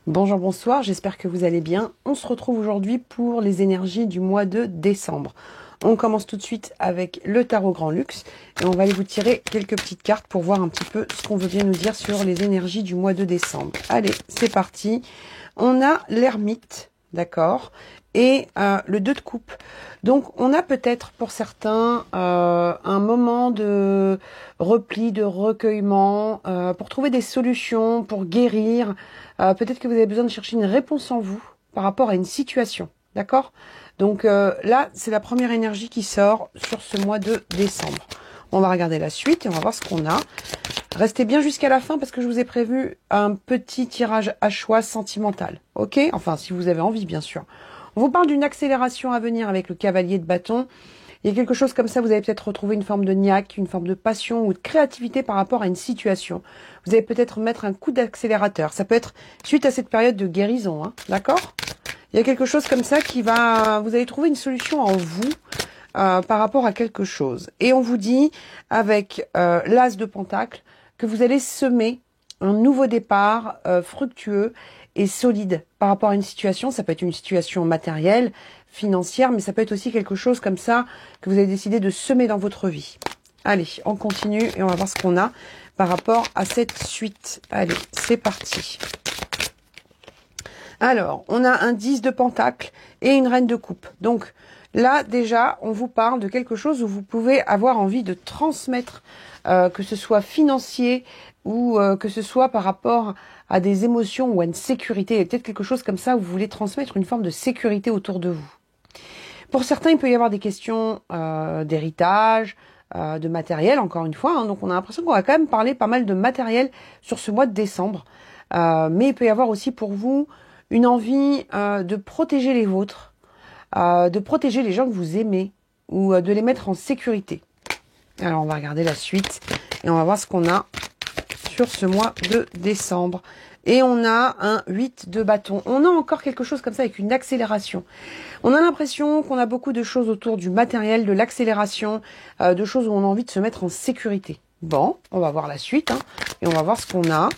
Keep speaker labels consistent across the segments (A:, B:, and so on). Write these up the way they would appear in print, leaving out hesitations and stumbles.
A: Bonjour, bonsoir, j'espère que vous allez bien. On se retrouve aujourd'hui pour les énergies du mois de décembre. On commence tout de suite avec le tarot Grand Luxe et on va aller vous tirer quelques petites cartes pour voir un petit peu ce qu'on veut bien nous dire sur les énergies du mois de décembre. Allez, c'est parti. On a l'ermite, d'accord, et le 2 de coupe. Donc on a peut-être pour certains un moment de repli, de recueillement, pour trouver des solutions, pour guérir. Peut-être que vous avez besoin de chercher une réponse en vous par rapport à une situation, d'accord? Donc là, c'est la première énergie qui sort sur ce mois de décembre. On va regarder la suite et on va voir ce qu'on a. Restez bien jusqu'à la fin parce que je vous ai prévu un petit tirage à choix sentimental, ok? Enfin, si vous avez envie, bien sûr. On vous parle d'une accélération à venir avec le cavalier de bâton. Il y a quelque chose comme ça, vous allez peut-être retrouver une forme de niaque, une forme de passion ou de créativité par rapport à une situation. Vous allez peut-être mettre un coup d'accélérateur. Ça peut être suite à cette période de guérison, hein, d'accord? Il y a quelque chose comme ça qui va... Vous allez trouver une solution en vous par rapport à quelque chose. Et on vous dit, avec l'as de pentacle, que vous allez semer un nouveau départ fructueux et solide par rapport à une situation. Ça peut être une situation matérielle, financière, mais ça peut être aussi quelque chose comme ça que vous avez décidé de semer dans votre vie. Allez, on continue et on va voir ce qu'on a par rapport à cette suite. Allez, c'est parti. Alors, on a un 10 de pentacle et une reine de coupe. Donc là, déjà, on vous parle de quelque chose où vous pouvez avoir envie de transmettre, que ce soit financier ou que ce soit par rapport à des émotions ou à une sécurité. Il y a peut-être quelque chose comme ça où vous voulez transmettre une forme de sécurité autour de vous. Pour certains, il peut y avoir des questions d'héritage, de matériel, encore une fois. Hein. Donc on a l'impression qu'on va quand même parler pas mal de matériel sur ce mois de décembre. Mais il peut y avoir aussi pour vous une envie de protéger les vôtres, de protéger les gens que vous aimez ou de les mettre en sécurité. Alors on va regarder la suite et on va voir ce qu'on a sur ce mois de décembre. Et on a un 8 de bâton. On a encore quelque chose comme ça avec une accélération. On a l'impression qu'on a beaucoup de choses autour du matériel, de l'accélération, de choses où on a envie de se mettre en sécurité. Bon, on va voir la suite hein, et on va voir ce qu'on a.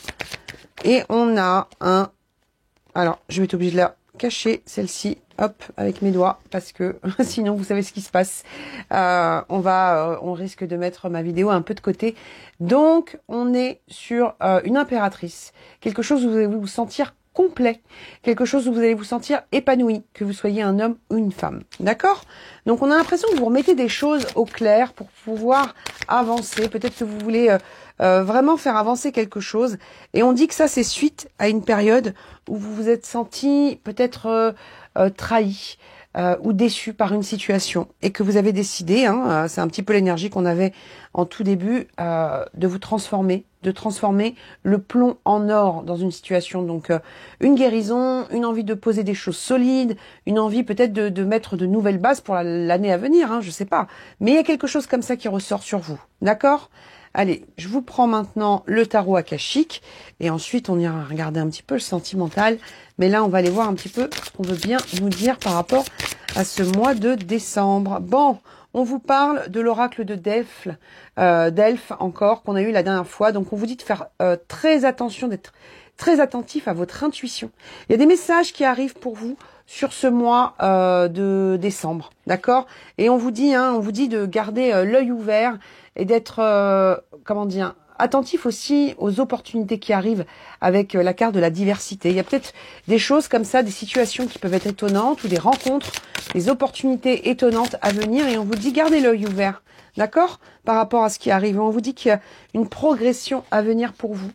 A: Et on a un... Alors, je vais être obligée de la cacher, celle-ci, hop, avec mes doigts, parce que sinon, vous savez ce qui se passe. On risque de mettre ma vidéo un peu de côté. Donc, on est sur une impératrice. Quelque chose où vous allez vous sentir complet. Quelque chose où vous allez vous sentir épanoui, que vous soyez un homme ou une femme. D'accord? Donc, on a l'impression que vous remettez des choses au clair pour pouvoir avancer. Peut-être que vous voulez... vraiment faire avancer quelque chose. Et on dit que ça, c'est suite à une période où vous vous êtes senti peut-être trahi ou déçu par une situation et que vous avez décidé, hein, c'est un petit peu l'énergie qu'on avait en tout début, de vous transformer, de transformer le plomb en or dans une situation. Donc une guérison, une envie de poser des choses solides, une envie peut-être de mettre de nouvelles bases pour l'année à venir, hein, je sais pas. Mais il y a quelque chose comme ça qui ressort sur vous. D'accord ? Allez, je vous prends maintenant le tarot akashique et ensuite on ira regarder un petit peu le sentimental. Mais là, on va aller voir un petit peu ce qu'on veut bien nous dire par rapport à ce mois de décembre. Bon, on vous parle de l'oracle de Delphes encore, qu'on a eu la dernière fois. Donc, on vous dit de faire très attention, d'être très attentif à votre intuition. Il y a des messages qui arrivent pour vous sur ce mois de décembre, d'accord? Et on vous dit de garder l'œil ouvert et d'être, attentif aussi aux opportunités qui arrivent avec la carte de la diversité. Il y a peut-être des choses comme ça, des situations qui peuvent être étonnantes ou des rencontres, des opportunités étonnantes à venir et on vous dit gardez l'œil ouvert, d'accord? Par rapport à ce qui arrive. On vous dit qu'il y a une progression à venir pour vous.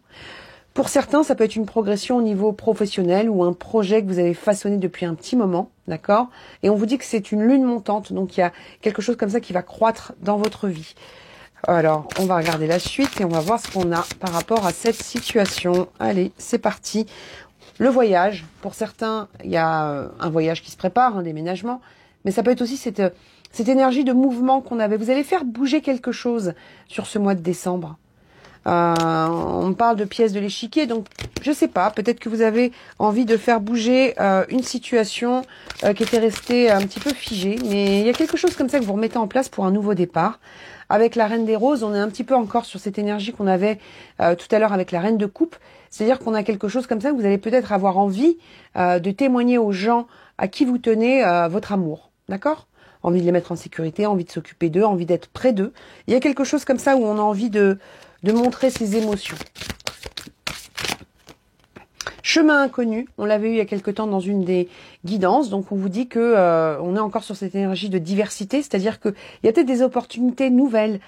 A: Pour certains, ça peut être une progression au niveau professionnel ou un projet que vous avez façonné depuis un petit moment, d'accord? Et on vous dit que c'est une lune montante, donc il y a quelque chose comme ça qui va croître dans votre vie. Alors, on va regarder la suite et on va voir ce qu'on a par rapport à cette situation. Allez, c'est parti. Le voyage, pour certains, il y a un voyage qui se prépare, un déménagement, mais ça peut être aussi cette énergie de mouvement qu'on avait. Vous allez faire bouger quelque chose sur ce mois de décembre. On parle de pièces de l'échiquier, donc je sais pas, peut-être que vous avez envie de faire bouger une situation qui était restée un petit peu figée, mais il y a quelque chose comme ça que vous remettez en place pour un nouveau départ. Avec la Reine des Roses, on est un petit peu encore sur cette énergie qu'on avait tout à l'heure avec la Reine de Coupe. C'est-à-dire qu'on a quelque chose comme ça, vous allez peut-être avoir envie de témoigner aux gens à qui vous tenez votre amour. D'accord? Envie de les mettre en sécurité, envie de s'occuper d'eux, envie d'être près d'eux. Il y a quelque chose comme ça où on a envie de montrer ses émotions. Chemin inconnu, on l'avait eu il y a quelque temps dans une des guidances, donc on vous dit que on est encore sur cette énergie de diversité, c'est-à-dire que il y a peut-être des opportunités nouvelles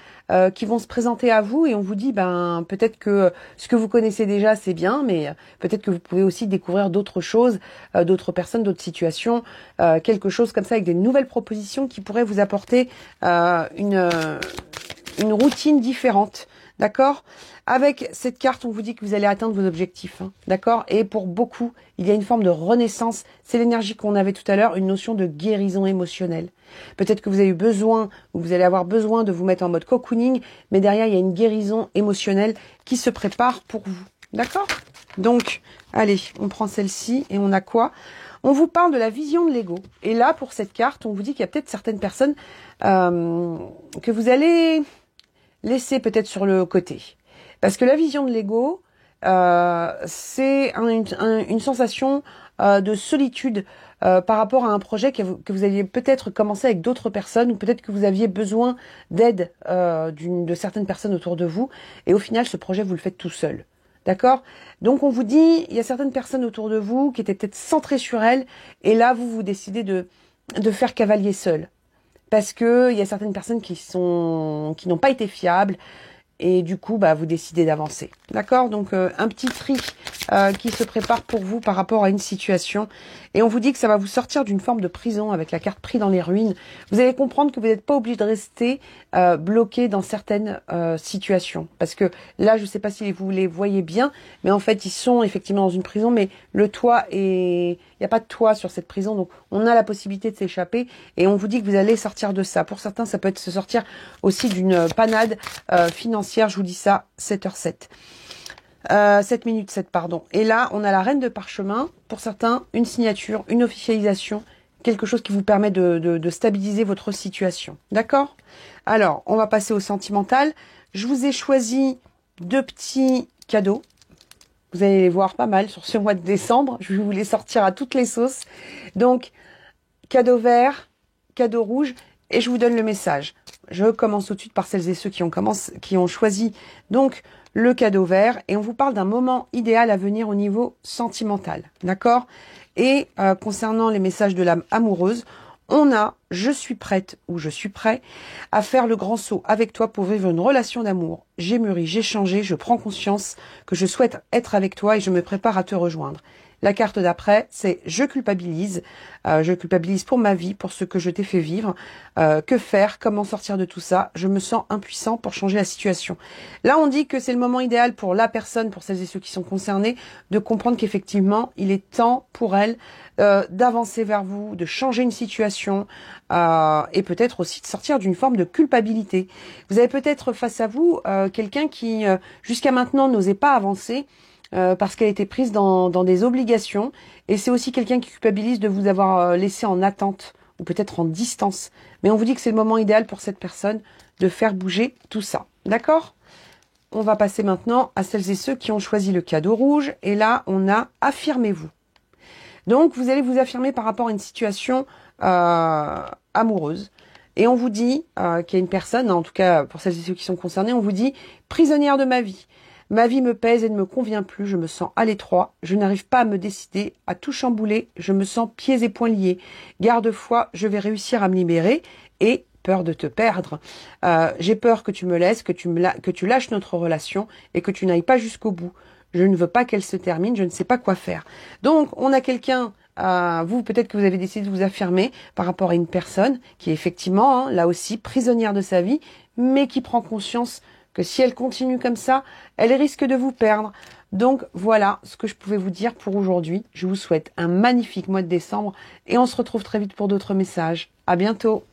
A: qui vont se présenter à vous et on vous dit peut-être que ce que vous connaissez déjà c'est bien, mais peut-être que vous pouvez aussi découvrir d'autres choses, d'autres personnes, d'autres situations, quelque chose comme ça avec des nouvelles propositions qui pourraient vous apporter une routine différente. D'accord? Avec cette carte, on vous dit que vous allez atteindre vos objectifs. Hein, d'accord? Et pour beaucoup, il y a une forme de renaissance. C'est l'énergie qu'on avait tout à l'heure, une notion de guérison émotionnelle. Peut-être que vous avez eu besoin, ou vous allez avoir besoin de vous mettre en mode cocooning, mais derrière, il y a une guérison émotionnelle qui se prépare pour vous. D'accord? Donc, allez, on prend celle-ci et on a quoi? On vous parle de la vision de l'ego. Et là, pour cette carte, on vous dit qu'il y a peut-être certaines personnes que vous allez laisser peut-être sur le côté. Parce que la vision de l'ego, c'est une sensation de solitude par rapport à un projet que vous aviez peut-être commencé avec d'autres personnes ou peut-être que vous aviez besoin d'aide de certaines personnes autour de vous et au final, ce projet, vous le faites tout seul. D'accord? Donc, on vous dit, il y a certaines personnes autour de vous qui étaient peut-être centrées sur elles et là, vous décidez de faire cavalier seul. Parce que il y a certaines personnes qui n'ont pas été fiables et du coup vous décidez d'avancer. D'accord? Donc un petit tri qui se prépare pour vous par rapport à une situation et on vous dit que ça va vous sortir d'une forme de prison avec la carte pris dans les ruines. Vous allez comprendre que vous n'êtes pas obligé de rester bloqué dans certaines situations parce que là je ne sais pas si vous les voyez bien mais en fait ils sont effectivement dans une prison mais le toit est... Il n'y a pas de toit sur cette prison, donc on a la possibilité de s'échapper et on vous dit que vous allez sortir de ça. Pour certains, ça peut être se sortir aussi d'une panade financière, je vous dis ça, 7h07. 7 minutes 7, pardon. Et là, on a la reine de parchemin. Pour certains, une signature, une officialisation, quelque chose qui vous permet de stabiliser votre situation. D'accord? Alors, on va passer au sentimental. Je vous ai choisi 2 petits cadeaux. Vous allez les voir pas mal sur ce mois de décembre. Je vais vous les sortir à toutes les sauces. Donc, cadeau vert, cadeau rouge, et je vous donne le message. Je commence tout de suite par celles et ceux qui ont choisi donc le cadeau vert. Et on vous parle d'un moment idéal à venir au niveau sentimental. D'accord? Et concernant les messages de l'âme amoureuse, on a « je suis prête » ou « je suis prêt à faire le grand saut avec toi pour vivre une relation d'amour. J'ai mûri, j'ai changé, je prends conscience que je souhaite être avec toi et je me prépare à te rejoindre. » La carte d'après, c'est « je culpabilise pour ma vie, pour ce que je t'ai fait vivre. Que faire? Comment sortir de tout ça? Je me sens impuissant pour changer la situation. » Là, on dit que c'est le moment idéal pour la personne, pour celles et ceux qui sont concernés, de comprendre qu'effectivement, il est temps pour elle d'avancer vers vous, de changer une situation et peut-être aussi de sortir d'une forme de culpabilité. Vous avez peut-être face à vous quelqu'un qui, jusqu'à maintenant, n'osait pas avancer parce qu'elle était prise dans des obligations. Et c'est aussi quelqu'un qui culpabilise de vous avoir laissé en attente ou peut-être en distance. Mais on vous dit que c'est le moment idéal pour cette personne de faire bouger tout ça. D'accord? On va passer maintenant à celles et ceux qui ont choisi le cadeau rouge. Et là, on a « affirmez-vous ». Donc, vous allez vous affirmer par rapport à une situation amoureuse. Et on vous dit qu'il y a une personne, en tout cas pour celles et ceux qui sont concernés, on vous dit « prisonnière de ma vie ». Ma vie me pèse et ne me convient plus, je me sens à l'étroit, je n'arrive pas à me décider, à tout chambouler, je me sens pieds et poings liés. Garde-foi, je vais réussir à me libérer et peur de te perdre. J'ai peur que tu me laisses, que tu lâches notre relation et que tu n'ailles pas jusqu'au bout. Je ne veux pas qu'elle se termine, je ne sais pas quoi faire. Donc, on a quelqu'un, vous, peut-être que vous avez décidé de vous affirmer par rapport à une personne qui est effectivement, là aussi, prisonnière de sa vie, mais qui prend conscience que si elle continue comme ça, elle risque de vous perdre. Donc voilà ce que je pouvais vous dire pour aujourd'hui. Je vous souhaite un magnifique mois de décembre et on se retrouve très vite pour d'autres messages. À bientôt.